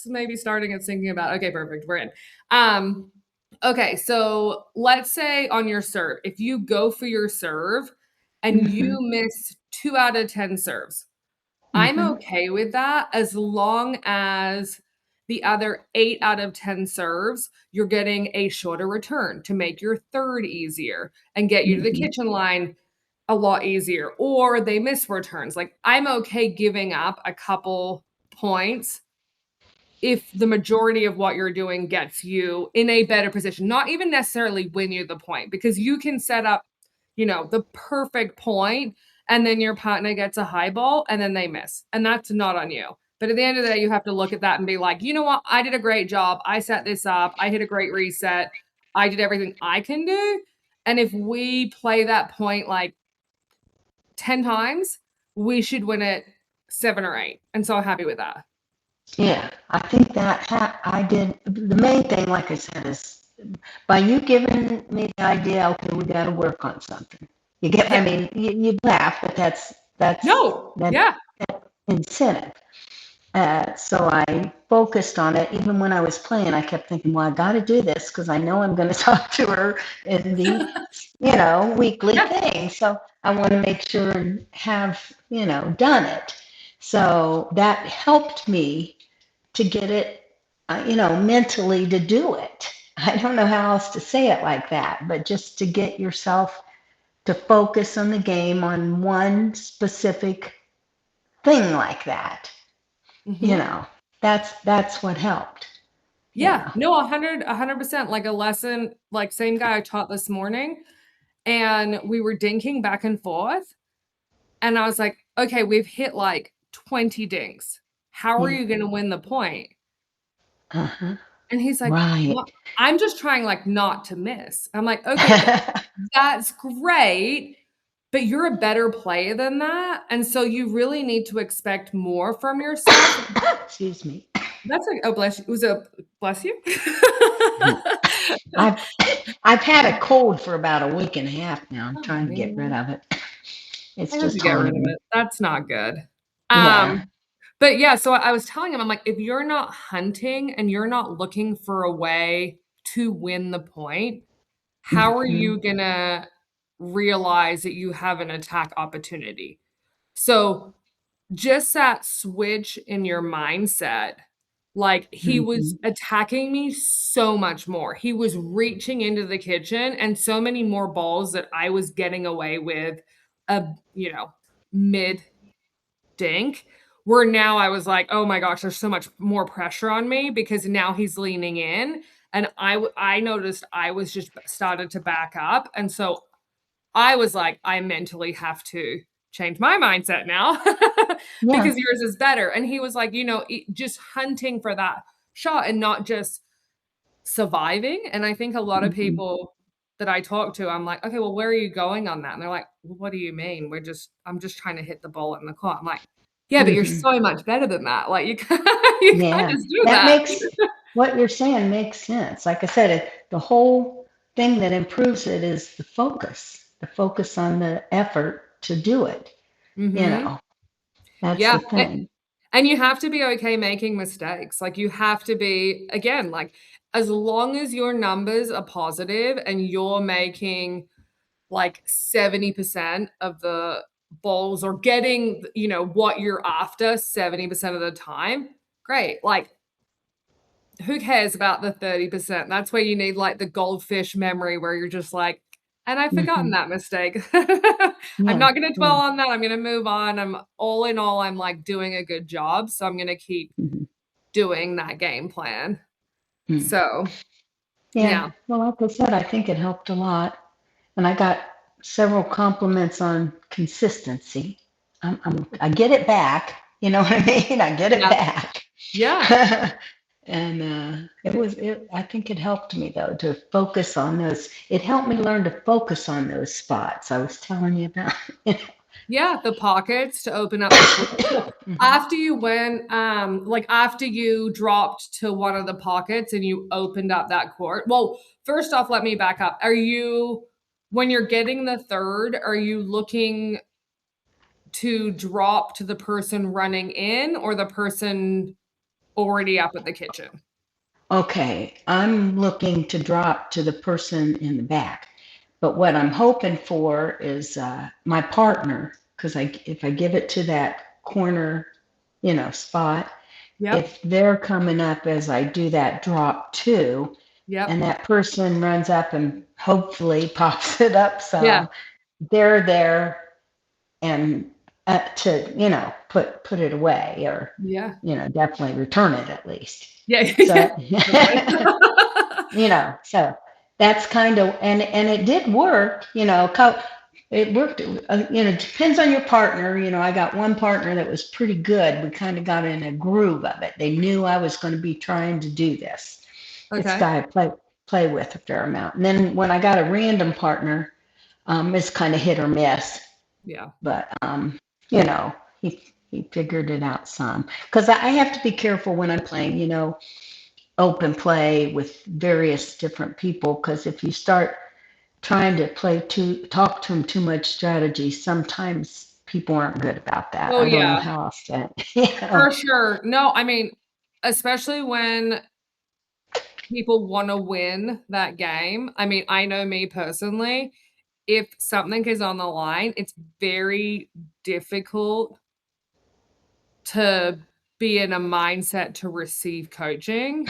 maybe starting and thinking about, okay, perfect, we're in. Okay, so let's say on your serve, if you go for your serve and you miss 2 out of 10 serves, I'm okay with that as long as the other 8 out of 10 serves, you're getting a shorter return to make your third easier and get you to the kitchen line a lot easier, or they miss returns. Like, I'm okay giving up a couple points if the majority of what you're doing gets you in a better position, not even necessarily win you the point, because you can set up, the perfect point and then your partner gets a high ball and then they miss. And that's not on you. But at the end of the day, you have to look at that and be like, you know what? I did a great job. I set this up. I hit a great reset. I did everything I can do. And if we play that point like 10 times, we should win it 7 or 8. And so I'm happy with that. Yeah, I think that I did. The main thing, like I said, is by you giving me the idea, okay, we got to work on something. You get, I mean, you laugh, but that's No, yeah. incentive. So I focused on it. Even when I was playing, I kept thinking, well, I got to do this because I know I'm going to talk to her in the, weekly thing. So I want to make sure and have, done it. So that helped me to get it, mentally to do it. I don't know how else to say it like that, but just to get yourself to focus on the game on one specific thing like that. That's what helped. Yeah, no, 100%. Like a lesson, like same guy I taught this morning, and we were dinking back and forth. And I was like, okay, we've hit like 20 dinks. How are you going to win the point? And he's like, Right. well, I'm just trying like not to miss. I'm like, okay, that's great, but you're a better player than that. And so you really need to expect more from yourself. Excuse me. That's like, oh, bless you. It was a bless you. I've had a cold for about a week and a half now. I'm Oh, trying to get rid man. of it. It's I hope just you get rid of haunting me. it. That's not good. Yeah. But yeah, so I was telling him, I'm like, if you're not hunting and you're not looking for a way to win the point, how are you gonna realize that you have an attack opportunity? So just that switch in your mindset, like he was attacking me so much more. He was reaching into the kitchen and so many more balls that I was getting away with a, mid dink, where now I was like, oh my gosh, there's so much more pressure on me because now he's leaning in. And I noticed I was just started to back up. And so I was like, I mentally have to change my mindset now Yeah. because yours is better. And he was like, just hunting for that shot and not just surviving. And I think a lot of people that I talk to, I'm like, okay, well, where are you going on that? And they're like, well, what do you mean? I'm just trying to hit the ball in the court. I'm like, yeah, but you're so much better than that. Like you can't, you can't Yeah. just do That that. makes what you're saying makes sense. Like I said, the whole thing that improves it is the focus on the effort to do it. You Mm-hmm. know, that's Yeah. the thing. And you have to be okay making mistakes. Like you have to be, again, like as long as your numbers are positive and you're making like 70% of the balls or getting, what you're after 70% of the time, great. Like who cares about the 30%? That's where you need like the goldfish memory where you're just like, and I've forgotten that mistake. I'm Yeah. not going to dwell Yeah. on that. I'm going to move on. I'm all in all, I'm like doing a good job. So I'm going to keep doing that game plan. So, Yeah. yeah. Well, like I said, I think it helped a lot. And I got several compliments on consistency. I get it back. You know what I mean? I get it Yeah. back. Yeah. And I think it helped me though to focus on those. It helped me learn to focus on those spots I was telling you about. Yeah, the pockets to open up the court. So after you went, like after you dropped to one of the pockets and you opened up that court. Well, first off, let me back up. When you're getting the third, are you looking to drop to the person running in or the person already up at the kitchen? Okay, I'm looking to drop to the person in the back. But what I'm hoping for is my partner, because if I give it to that corner, spot, Yep. if they're coming up as I do that drop too, and Yep. that person runs up and hopefully pops it up Yeah. some, they're there and to put it away or Yeah. definitely return it at least. Yeah. So Totally. so that's kind of and it did work. It worked. Depends on your partner. I got one partner that was pretty good. We kind of got in a groove of it. They knew I was going to be trying to do this. It's a Okay. guy I play with a fair amount. And then when I got a random partner, it's kind of hit or miss. Yeah. But you know, he figured it out some. Because I have to be careful when I'm playing. Open play with various different people. Because if you start trying to talk to them too much strategy, sometimes people aren't good about that. Oh, I don't know yeah. how else to, For sure. No, I mean, especially when people wanna win that game. I mean, I know me personally, if something is on the line, it's very difficult to be in a mindset to receive coaching.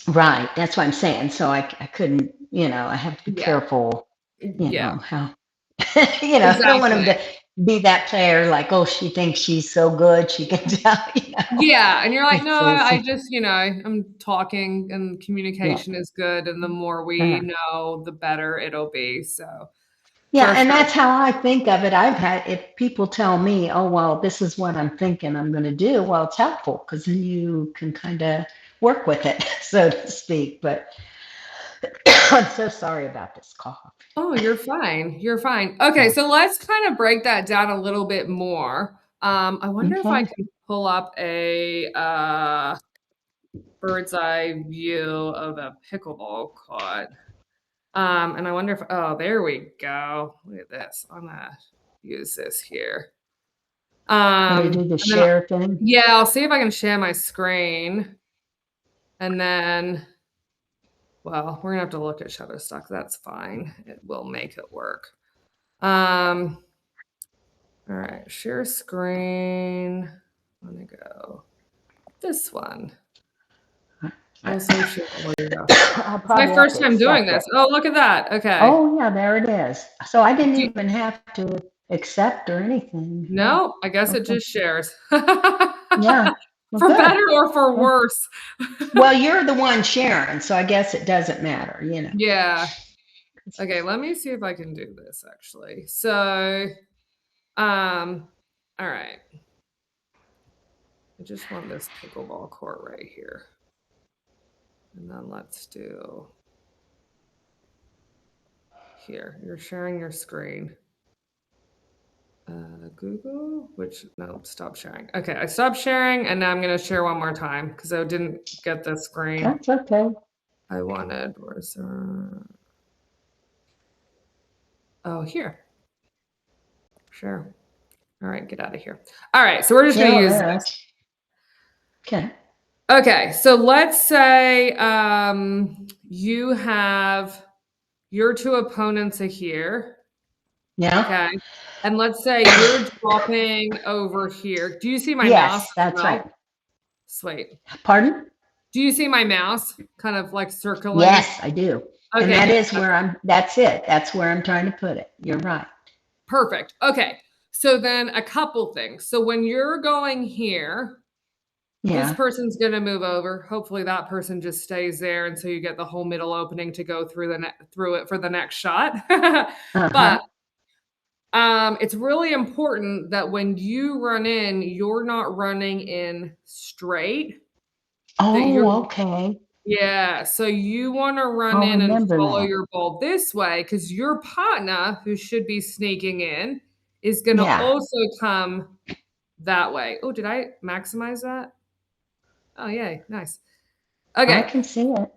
Right. That's what I'm saying. So I couldn't, I have to be Yeah. careful, Yeah. how, I don't want him Exactly. to be that player like, oh, she thinks she's so good. She can tell, Yeah, and you're like, "No, It's, I just, I'm talking and yeah. communication is good, and the more we Uh, know, the better it'll be." So, yeah. for And sure. that's how I think of it. If people tell me, oh, well, this is what I'm thinking I'm going to do, well, it's helpful because then you can kind of work with it, so to speak. But I'm so sorry about this cough. Oh, you're fine. You're fine. Okay, Yeah. so let's kind of break that down a little bit more. I wonder if I Okay. can pull up a bird's eye view of a pickleball court. And I wonder if, oh, there we go. Look at this. I'm gonna use this here. Want to do the And then, share thing? yeah, I'll see if I can share my screen. And then, well, we're gonna have to look at Shutterstock. That's fine. It will make it work. Um, all right, share screen. I'm gonna go this one. Also share window. I'll It's my probably have first to time doing accept this. it. Oh, look at that. Okay. Oh, yeah, there it is. So I didn't Do- even have to accept or anything. Yeah. no, I guess it Okay. just shares. Yeah. Well, For good. better or for Yeah. worse. Well, you're the one sharing, so I guess it doesn't matter. Yeah. Okay, let me see if I can do this actually. So, um, all right. I just want this pickleball court right here. And then let's do here. You're sharing your screen. Google, no, stop sharing. Okay, I stopped sharing and now I'm gonna share one more time because I didn't get the screen That's okay. I wanted. Oh, here. Sure. All right, get out of here. All right, so we're just gonna Yeah, use there. this. Okay. Okay, so let's say you have your two opponents are here. Yeah. Okay. And let's say you're dropping over here. Do you see my mouse Yes, as that's right. well? Sweet. Pardon? Do you see my mouse kind of like circling? Yes, I do. And Okay, that good. is that's it. That's where I'm trying to put it. You're right. Perfect. Okay. So then a couple things. So when you're going here, this Yeah. person's going to move over. Hopefully that person just stays there and so you get the whole middle opening to go through it for the next shot. Uh-huh. But it's really important that when you run in, you're not running in straight, that you're Oh, okay. yeah, so you wanna run I'll in and remember follow that. your ball this way because your partner, who should be sneaking in, is gonna Yeah. also come that way. Oh, did I maximize that? Oh, yay, nice. I Okay. can see it.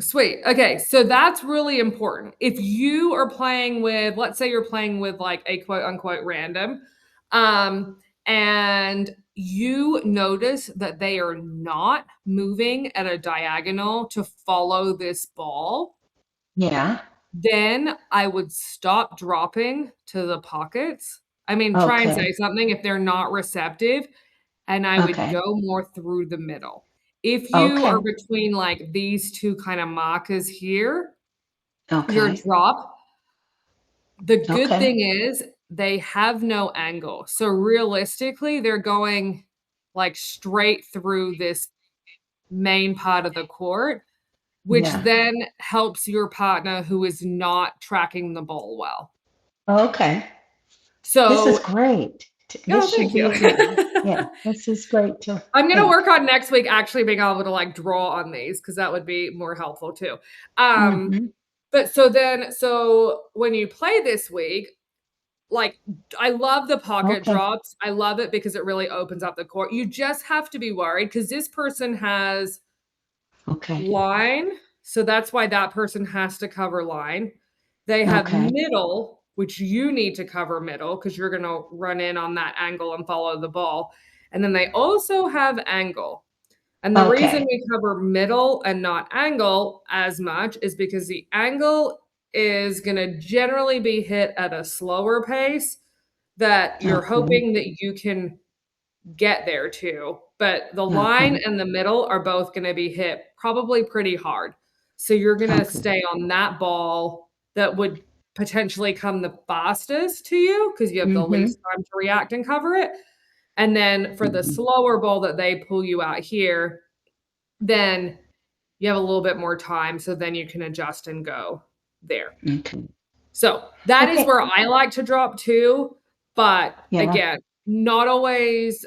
Sweet. Okay, so that's really important. If you are playing with, let's say you're playing with like a quote unquote random, and you notice that they are not moving at a diagonal to follow this ball, Yeah. then I would stop dropping to the pockets. I mean, try and say Okay. something if they're not receptive, and I would Okay. go more through the middle. If you are Okay. between like these two kind of markers here, your Okay. drop, the good Okay. thing is they have no angle. So realistically, they're going like straight through this main part of the court, which Yeah. then helps your partner who is not tracking the ball well. Okay. This is So, great. oh, This should thank you. be, yeah, this is great to I'm gonna work think. on next week actually being able to like draw on these because that would be more helpful too. Mm-hmm. But so when you play this week, like I love the pocket Okay. drops. I love it because it really opens up the court. You just have to be worried because this person has Okay. line, so that's why that person has to cover line. They have Okay. middle, which you need to cover middle because you're going to run in on that angle and follow the ball. And then they also have angle. And the reason Okay. we cover middle and not angle as much is because the angle is going to generally be hit at a slower pace that you're Okay. hoping that you can get there too. But the line Okay. and the middle are both going to be hit probably pretty hard. So you're going to Okay. stay on that ball that would potentially come the fastest to you because you have the Mm-hmm. least time to react and cover it. And then for the Mm-hmm. slower ball that they pull you out here, then you have a little bit more time. So then you can adjust and go there. Okay. So that is Okay. where I like to drop too. But Yeah. again, not always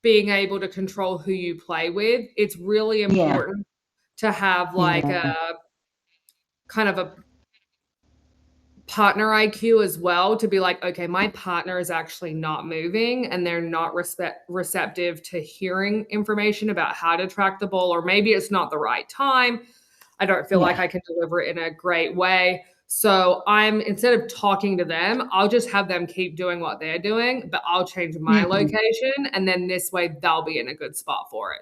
being able to control who you play with. It's really Yeah. important to have like Yeah. a kind of a partner IQ as well to be like, okay, my partner is actually not moving and they're not receptive to hearing information about how to track the ball, or maybe it's not the right time. I don't feel like Yeah. I can deliver it in a great way. So I'm instead of talking to them, I'll just have them keep doing what they're doing, but I'll change my Mm-hmm. location. And then this way they'll be in a good spot for it.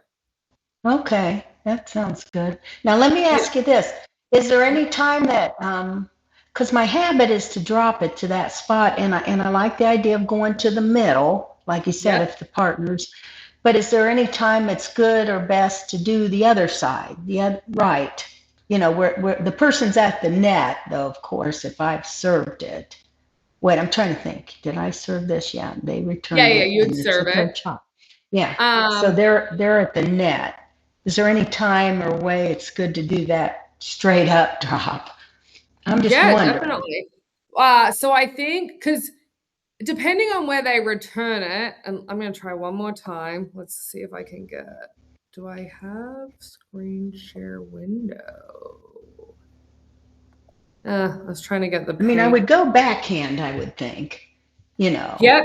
Okay, that sounds good. Now let me Yeah. ask you this. Is there any time that, because my habit is to drop it to that spot, and I like the idea of going to the middle, like you said, Yep. if the partners, but is there any time it's good or best to do the other side, the other, right? Where the person's at the net, though, of course, if I've served it. Wait, I'm trying to think. Did I serve this? Yeah, they Yeah, returned yeah, it you would and it's a serve third it. shot. Yeah. So Um, they're at the net. Is there any time or way it's good to do that straight up drop? I'm just yeah, wondering. definitely. So I think because depending on where they return it, and I'm gonna try one more time. Let's see if I can get. Do I have screen share window? I was trying to get the I mean, I page. would go backhand, I would think, you know. Yep,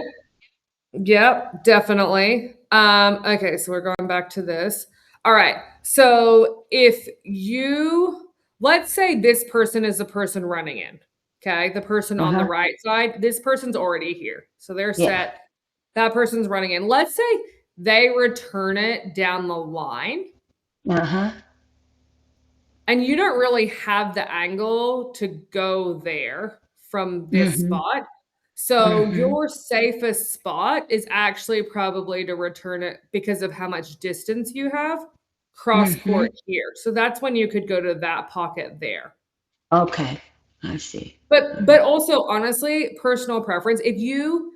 yep, definitely. Okay, so we're going back to this. All right. So if you let's say this person is the person running in. Okay, the person on the Uh-huh. right side, this person's already here. So they're Yeah. set. That person's running in. Let's say they return it down the line Uh-huh. and you don't really have the angle to go there from this Mm-hmm. spot. So Mm-hmm. your safest spot is actually probably to return it because of how much distance you have cross Mm-hmm. court here. So that's when you could go to that pocket there. Okay. I see. But also honestly, personal preference, if you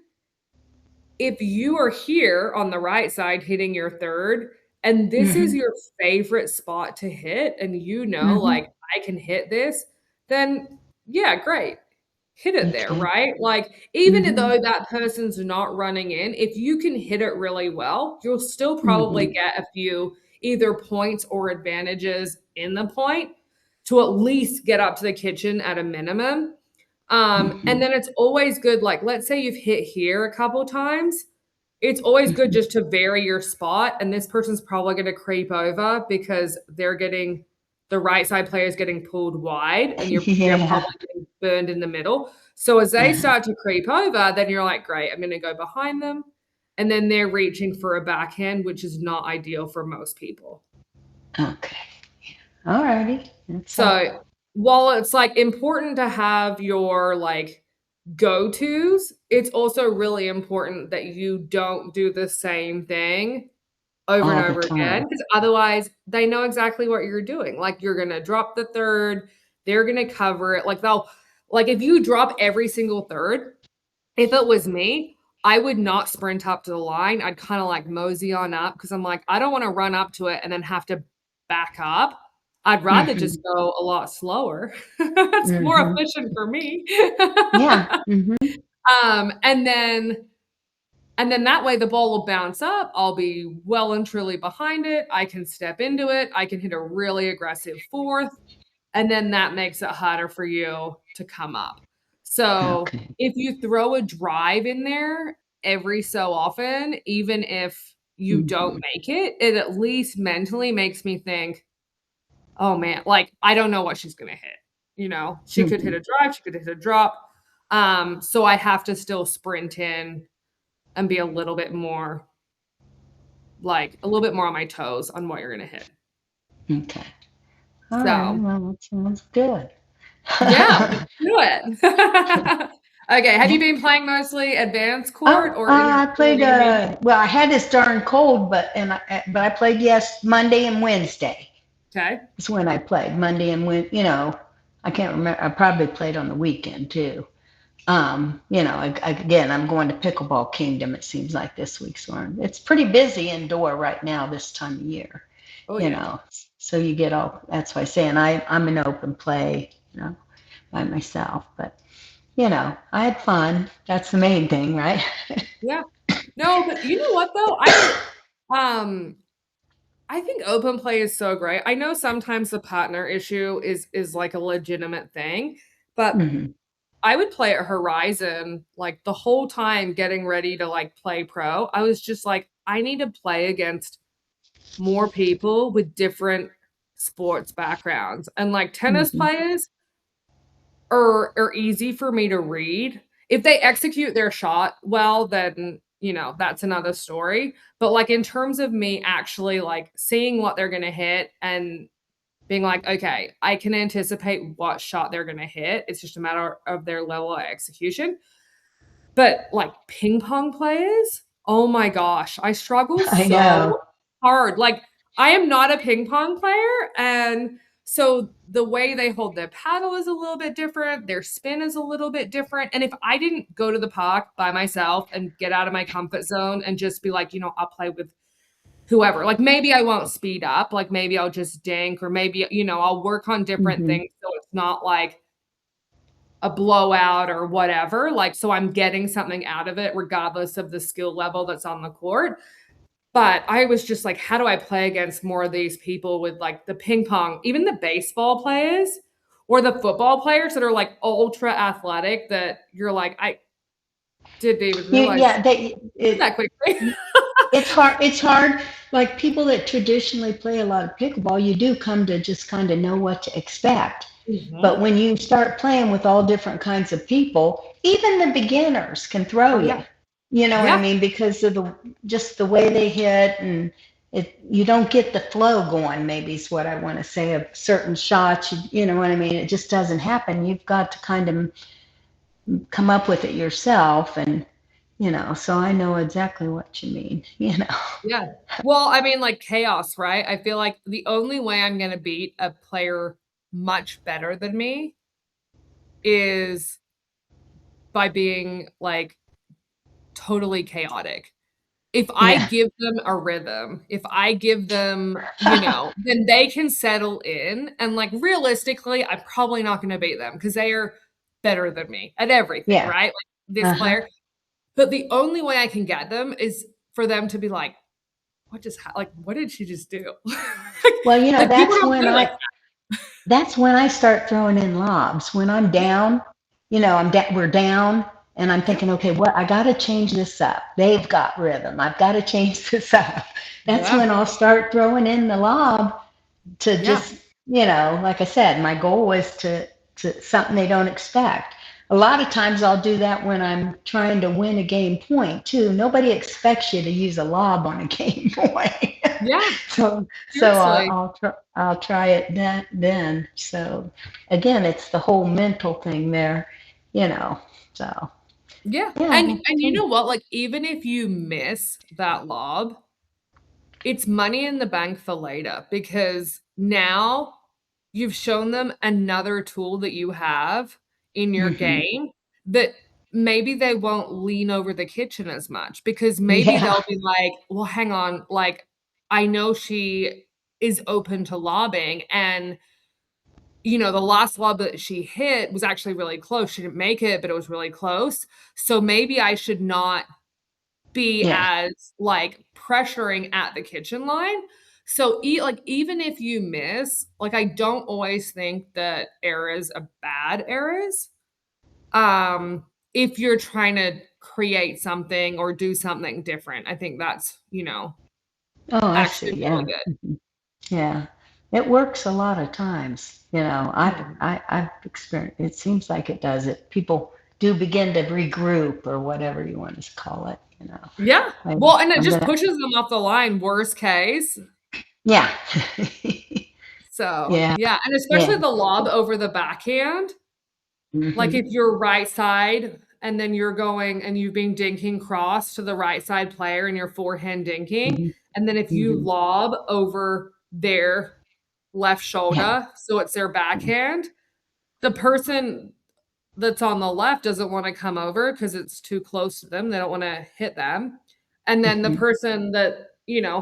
are here on the right side hitting your third and this is Mm-hmm. your favorite spot to hit and Mm-hmm. like I can hit this, then yeah, great. Hit it there, Okay. right? Like even Mm-hmm. though that person's not running in, if you can hit it really well, you'll still probably Mm-hmm. get a few either points or advantages in the point to at least get up to the kitchen at a minimum. And Mm-hmm. then it's always good, like, let's say you've hit here a couple times. It's always good Mm-hmm. just to vary your spot. And this person's probably going to creep over because the right side player is getting pulled wide and they're Yeah. probably getting burned in the middle. So as they Uh-huh. start to creep over, then you're like, great, I'm going to go behind them. and then they're reaching for a backhand, which is not ideal for most people. Okay. All righty. So while it's like important to have your like go-tos, it's also really important that you don't do the same thing over and all the over again, time. because otherwise they know exactly what you're doing. Like you're gonna drop the third, they're gonna cover it. Like they'll like if you drop every single third, if it was me, I would not sprint up to the line. I'd kind of like mosey on up because I'm like, I don't want to run up to it and then have to back up. I'd rather Mm-hmm. just go a lot slower. It's more Mm-hmm. efficient for me. Yeah. Mm-hmm. um, and then and then that way the ball will bounce up. I'll be well and truly behind it. I can step into it. I can hit a really aggressive fourth. And then that makes it harder for you to come up. So Okay. if you throw a drive in there every so often, even if you don't Mm-hmm. make it, it at least mentally makes me think, oh man, like I don't know what she's gonna hit. You know, she could hit Mm-hmm. a drive, she could hit a drop. So I have to still sprint in and be a little bit more like a little bit more on my toes on what you're gonna hit. Okay. All right. So Well, that sounds good. yeah, let's do it. Okay, have you been playing mostly advanced court Oh, or I played. intermediate? Well, I had this darn cold, but I played Monday and Wednesday. Okay. That's when I played Monday and when I can't remember. I probably played on the weekend too. Again, I'm going to Pickleball Kingdom. It seems like this week's one. It's pretty busy indoor right now this time of year. Oh You yeah. know, so you get all. That's why I say, and I'm an open play. By myself, but I had fun. That's the main thing, right? Yeah. No, but you know what though? Um I think open play is so great. I know sometimes the partner issue is like a legitimate thing, but Hmm. I would play at Horizon like the whole time getting ready to like play pro. I was just like, I need to play against more people with different sports backgrounds. And like tennis Hmm. players are easy for me to read. If they execute their shot well, then that's another story. But like in terms of me actually like seeing what they're gonna hit and being like, okay, I can anticipate what shot they're gonna hit. It's just a matter of their level of execution. But, like, ping pong players? Oh my gosh, I struggle I know. so hard. Like, I am not a ping pong player, and so the way they hold their paddle is a little bit different, their spin is a little bit different, and if I didn't go to the park by myself and get out of my comfort zone and just be like, I'll play with whoever, like, maybe I won't speed up, like, maybe I'll just dink or maybe, I'll work on different Hmm. things so it's not like a blowout or whatever. Like, so I'm getting something out of it regardless of the skill level that's on the court. But I was just like, how do I play against more of these people with like the ping pong, even the baseball players or the football players that are like ultra athletic that you're like, I didn't even realize Yeah, that quickly. it's hard. It's hard. Like people that traditionally play a lot of pickleball, you do come to just kind of know what to expect. But Mhm. when you start playing with all different kinds of people, even the beginners can throw Oh you. yeah. You know what I Yeah. mean? Because of the way they hit, and you don't get the flow going, maybe is what I want to say, of certain shots. You know what I mean? It just doesn't happen. You've got to kind of come up with it yourself, and so I know exactly what you mean. Yeah. Well, I mean, like chaos, right? I feel like the only way I'm going to beat a player much better than me is by being like totally chaotic. If I Yeah. give them a rhythm, if I give them, then they can settle in. And like realistically, I'm probably not going to beat them because they are better than me at everything, Yeah. right? Like this Uh-huh. player. But the only way I can get them is for them to be like, like, what did she just do? Well, like people don't play like that's when I start throwing in lobs. When I'm that. down, we're down, and I'm Yeah. thinking, okay, what I got to change this up. They've got rhythm. I've got to change this up. That's Yeah. when I'll start throwing in the lob to Yeah. just, like I said, my goal was to something they don't expect. A lot of times I'll do that when I'm trying to win a game point too. Nobody expects you to use a lob on a game point. Yeah, So seriously. I'll try it then. So again, it's the whole mental thing there, you know. So Yeah. yeah, And that's you good. know what? Like even if you miss that lob, it's money in the bank for later because now you've shown them another tool that you have in your Hmm. game that maybe they won't lean over the kitchen as much because maybe Yeah. they'll be like, "Well, hang on, like I know she is open to lobbing and the last lob that she hit was actually really close. She didn't make it, but it was really close. So maybe I should not be Yeah. as, like, pressuring at the kitchen line. So, even if you miss, like, I don't always think that errors are bad errors, if you're trying to create something or do something different. I think that's, Oh, I actually see. really Yeah. good. Yeah. It works a lot of times. Yeah. I've experienced, it seems like it does it. People do begin to regroup or whatever you want to call it. Yeah. I, Well, and it I'm just gonna, pushes them off the line, worst case. yeah. So, Yeah. yeah, and especially Yeah. the lob over the backhand. Like, Hmm. if you're right side and then you're going and you've been dinking cross to the right side player and you're forehand dinking, Hmm. and then if you Hmm. lob over their left Yeah. shoulder, so it's their backhand, the person that's on the left doesn't wanna come over because it's too close to them, they don't wanna hit them, and then the Hmm. person that,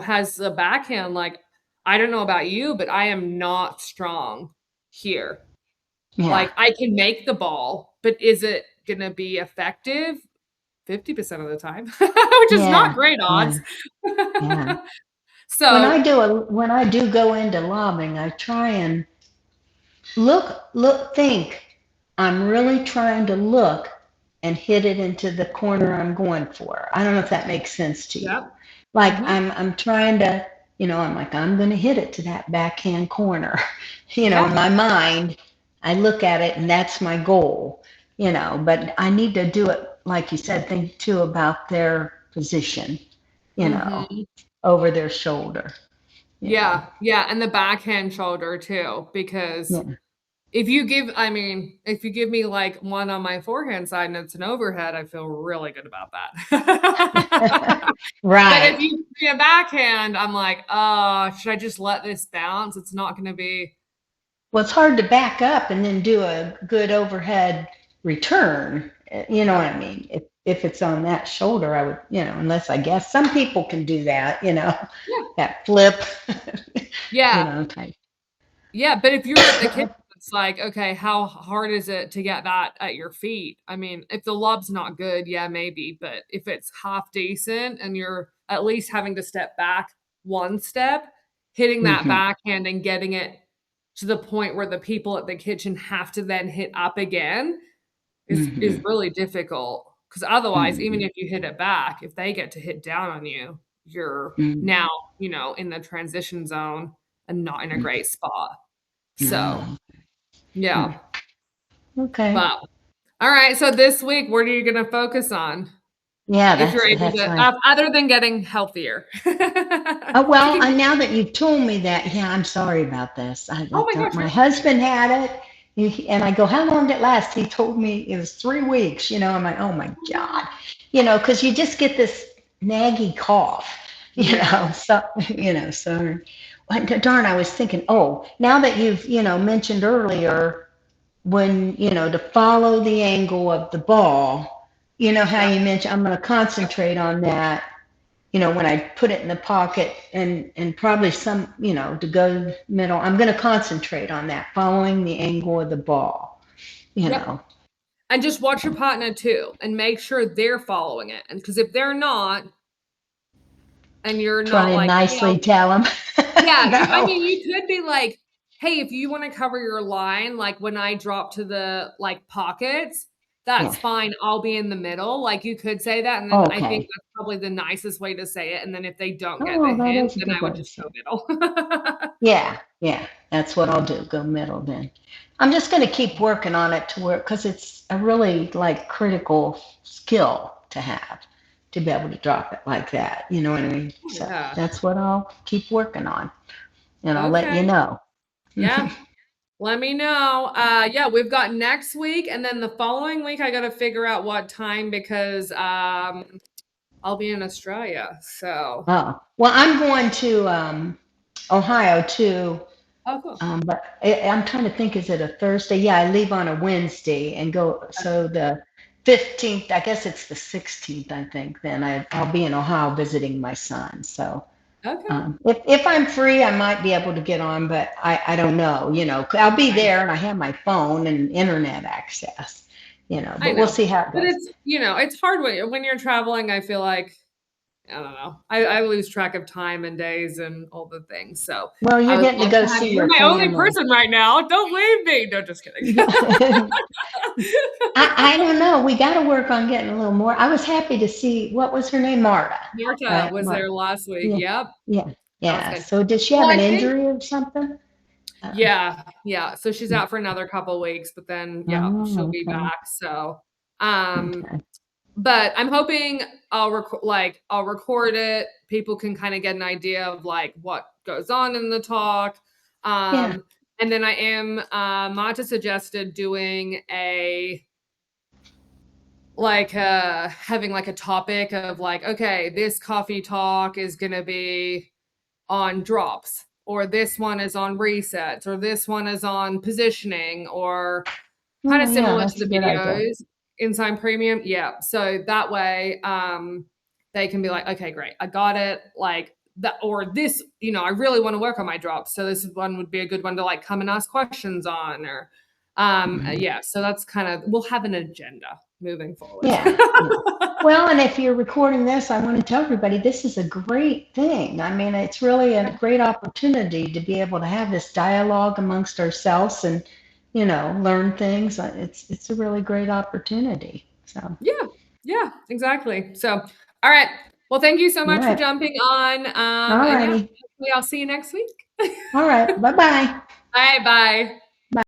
has the backhand, like, "I don't know about you, but I am not strong here." Yeah. Like, I can make the ball, but is it gonna be effective? 50% of the time, which is not Yeah. great Yeah. odds. Yeah. So When I do go into lobbing, I try and think. I'm really trying to look and hit it into the corner I'm going for. I don't know if that makes sense to you. yep. Like Mhm. I'm trying to, I'm like, I'm going to hit it to that backhand corner. In Yeah. my mind, I look at it and that's my goal, but I need to do it, like you said, think too about their position, you know, Mhm. over their shoulder, you know. Yeah, yeah, and the backhand shoulder too, because Yeah. if you give me, like, one on my forehand side and it's an overhead, I feel really good about that. But if Right. you give me a backhand, I'm like, "Oh, should I just let this bounce? It's not gonna be." Well, it's hard to back up and then do a good overhead return. You know what Yep. I mean? If it's on that shoulder, I would, unless I guess some people can do that, Yeah. that flip, Yeah. type. Yeah, but if you're at the kitchen, it's like, okay, how hard is it to get that at your feet? I mean, if the lob's not good, yeah, maybe, but if it's half decent and you're at least having to step back one step, hitting that Hmm. backhand and getting it to the point where the people at the kitchen have to then hit up again is Hmm. really difficult. Because otherwise, even Hmm. if you hit it back, if they get to hit down on you, you're Hmm. now, in the transition zone and not in a great spot. So, No. yeah. Okay. But all right, so this week, what are you gonna focus on? Yeah, If you're able that's to right. other than getting healthier? If you Well, can get now that you've told me that, yeah, I'm sorry about this. oh my gosh, My you're husband had it, and I go, "How long did it last?" He told me it was 3 weeks. I'm like, "Oh my God," because you just get this naggy cough, yeah, So, so. Darn, I was thinking, oh, now that you've, mentioned earlier when, to follow the angle of the ball, how yep, you mentioned, I'm going to yep, concentrate on that when I put it in the pocket and probably some, to go middle, I'm going to concentrate on that, following the angle of the ball, you yep, know, and just watch your partner too, and make sure they're following it, and because if they're not, and you're try not and like, "Hey, nicely I'll." tell them. Yeah, No. you could be like, "Hey, if you wanna cover your line, like, when I drop to the, like, pockets, Yeah. that's fine, I'll be in the middle." Like, you could say that, and then I think Okay. that's probably the nicest way to say it, and then if they don't get the Oh, that hint, is a then good I way would to just say go it. middle. Yeah. Yeah. That's what I'll do. Go middle then. I'm just going to keep working on it to work because it's a really like critical skill to have to be able to drop it like that. You know what I mean? So Yeah. that's what I'll keep working on, and I'll let you Okay. know. Yeah. Let me know. Yeah, we've got next week, and then the following week I got to figure out what time because I'll be in Australia. So, Oh, well, I'm going to Ohio too. oh, cool. But I'm trying to think, is it a Thursday? Yeah, I leave on a Wednesday and go. So the 15th, I guess it's the 16th, I think, then I'll be in Ohio visiting my son. So Okay. if I'm free, I might be able to get on, but I don't know, I'll be there and I have my phone and internet access, I but we'll know. see how it But goes. it's hard when you're traveling. I feel like I don't know. I lose track of time and days and all the things. So Well, I you're would getting to love go to have see you. You're your my only family. person right now. Don't leave me. No, just kidding. I don't know. We got to work on getting a little more. I was happy to see, what was her name? Marta, Marta right? was there last week. Yeah, Yep. yeah, That was yeah. good. So did she have Well, an I think injury or something? Uh, yeah. So she's out for another couple weeks, but then yeah, she'll oh, be okay, back. So um okay. but I'm hoping I'll record it. People can kind of get an idea of like what goes on in the talk. Yeah. And then I am Mata suggested doing a having like a topic of like, okay, this coffee talk is gonna be on drops, or this one is on resets, or this one is on positioning, or kind Oh, of yeah, similar to that's the a good idea. videos inside premium. Yeah. So that way, they can be like, okay, great. I got it. Like that, or this, I really want to work on my drops. So this one would be a good one to like come and ask questions on or, Mhm. yeah. So that's kind of, we'll have an agenda moving forward. Yeah, yeah. Well, and if you're recording this, I want to tell everybody this is a great thing. I mean, it's really a great opportunity to be able to have this dialogue amongst ourselves and, learn things. It's a really great opportunity. So, Yeah. Yeah, exactly. So, all right. Well, thank you so all much for right. jumping on. All And yeah, righty. hopefully I'll see you next week. All right. Bye-bye. Bye. Bye.